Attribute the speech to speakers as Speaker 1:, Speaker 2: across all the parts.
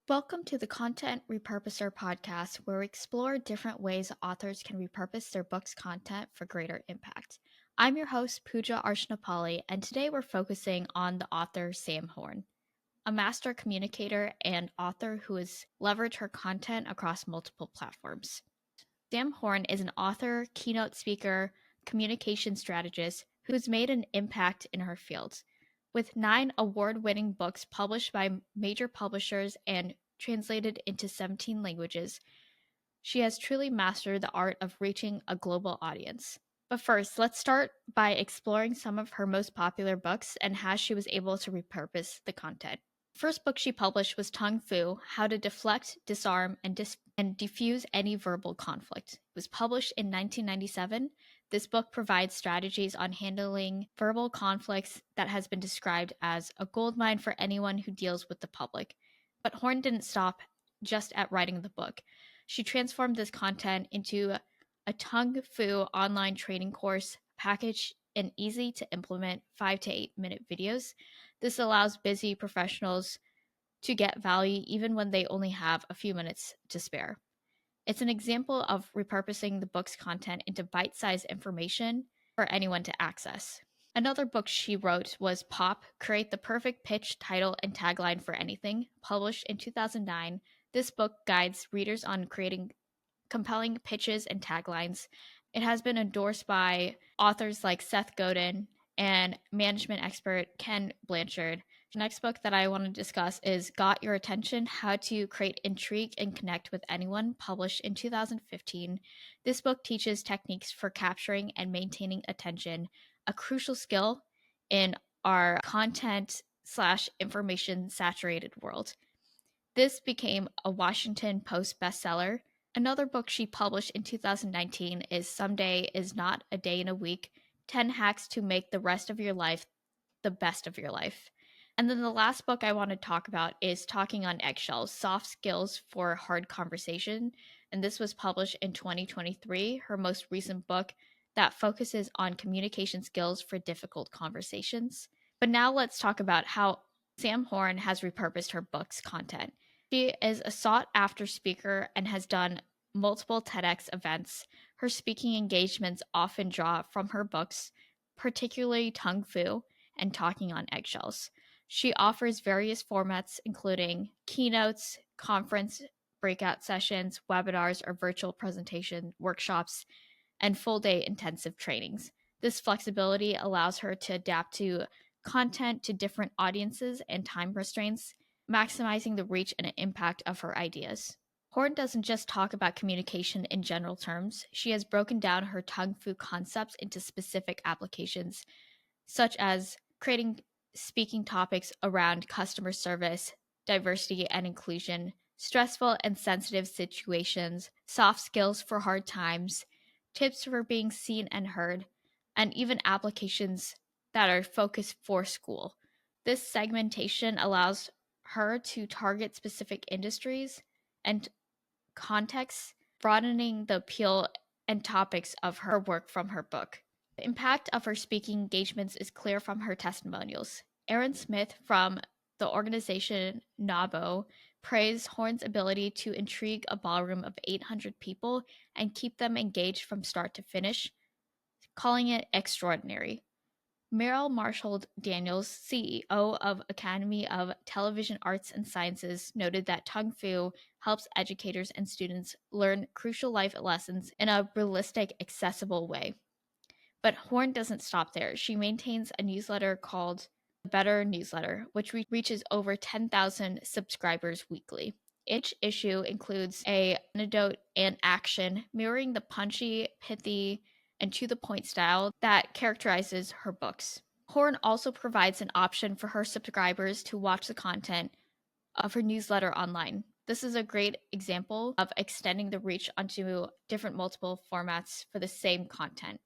Speaker 1: Welcome to the Content Repurposer podcast, where we explore different ways authors can repurpose their book's content for greater impact. I'm your host, Pooja Arshanapally, and today we're focusing on the author Sam Horn, a master communicator and author who has leveraged her content across multiple platforms. Sam Horn is an author, keynote speaker, communication strategist who has made an impact in her field. With 9 award-winning books published by major publishers and translated into 17 languages, she has truly mastered the art of reaching a global audience. But first, let's start by exploring some of her most popular books and how she was able to repurpose the content. The first book she published was Tung Fu: How to Deflect, Disarm, and Defuse Any Verbal Conflict. It was published in 1997. This book provides strategies on handling verbal conflicts that has been described as a goldmine for anyone who deals with the public. But Horn didn't stop just at writing the book. She transformed this content into a Tung Fu online training course packaged in easy to implement 5 to 8 minute videos. This allows busy professionals to get value even when they only have a few minutes to spare. It's an example of repurposing the book's content into bite-sized information for anyone to access. Another book she wrote was Pop: Create the Perfect Pitch, Title, and Tagline for Anything, published in 2009. This book guides readers on creating compelling pitches and taglines. It has been endorsed by authors like Seth Godin and management expert Ken Blanchard. The next book that I want to discuss is Got Your Attention: How to Create Intrigue and Connect with Anyone, published in 2015. This book teaches techniques for capturing and maintaining attention, a crucial skill in our content/information saturated world. This became a Washington Post bestseller. Another book she published in 2019 is Someday is Not a Day in a Week: 10 Hacks to Make the Rest of Your Life the Best of Your Life. And then the last book I want to talk about is Talking on Eggshells: Soft Skills for Hard Conversation. And this was published in 2023, her most recent book that focuses on communication skills for difficult conversations. But now let's talk about how Sam Horn has repurposed her book's content. She is a sought-after speaker and has done multiple TEDx events. Her speaking engagements often draw from her books, particularly Tung Fu and Talking on Eggshells. She offers various formats, including keynotes, conference breakout sessions, webinars, or virtual presentation workshops, and full-day intensive trainings. This flexibility allows her to adapt to content to different audiences and time restraints, maximizing the reach and impact of her ideas. Horn doesn't just talk about communication in general terms. She has broken down her Tung Fu concepts into specific applications, such as creating speaking topics around customer service, diversity and inclusion, stressful and sensitive situations, soft skills for hard times, tips for being seen and heard, and even applications that are focused for school. This segmentation allows her to target specific industries and contexts, broadening the appeal and topics of her work from her book. The impact of her speaking engagements is clear from her testimonials. Aaron Smith from the organization NABO praised Horn's ability to intrigue a ballroom of 800 people and keep them engaged from start to finish, calling it extraordinary. Meryl Marshall Daniels, CEO of Academy of Television Arts and Sciences, noted that Tung Fu helps educators and students learn crucial life lessons in a realistic, accessible way. But Horn doesn't stop there. She maintains a newsletter called The Better Newsletter, which reaches over 10,000 subscribers weekly. Each issue includes an anecdote and action, mirroring the punchy, pithy, and to-the-point style that characterizes her books. Horn also provides an option for her subscribers to watch the content of her newsletter online. This is a great example of extending the reach onto different multiple formats for the same content.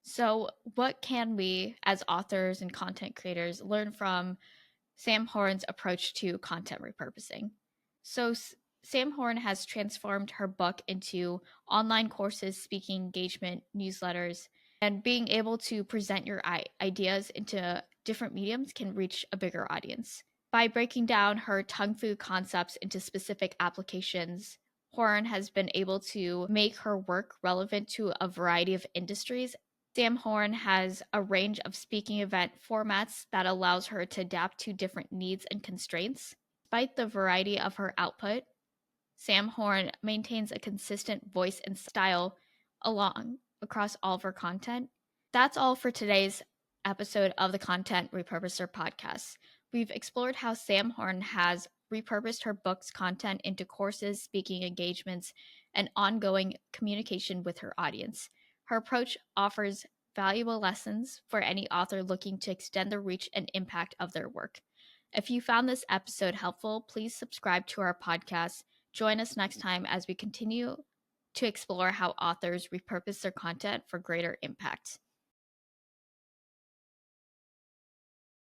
Speaker 1: So what can we, as authors and content creators, learn from Sam Horn's approach to content repurposing? So Sam Horn has transformed her book into online courses, speaking engagement, newsletters, and being able to present your ideas into different mediums can reach a bigger audience. By breaking down her tung fu concepts into specific applications, Horan has been able to make her work relevant to a variety of industries. Sam Horan has a range of speaking event formats that allows her to adapt to different needs and constraints. Despite the variety of her output, Sam Horan maintains a consistent voice and style across all of her content. That's all for today's episode of the Content Repurposer podcast. We've explored how Sam Horan has repurposed her book's content into courses, speaking engagements, and ongoing communication with her audience. Her approach offers valuable lessons for any author looking to extend the reach and impact of their work. If you found this episode helpful, please subscribe to our podcast. Join us next time as we continue to explore how authors repurpose their content for greater impact.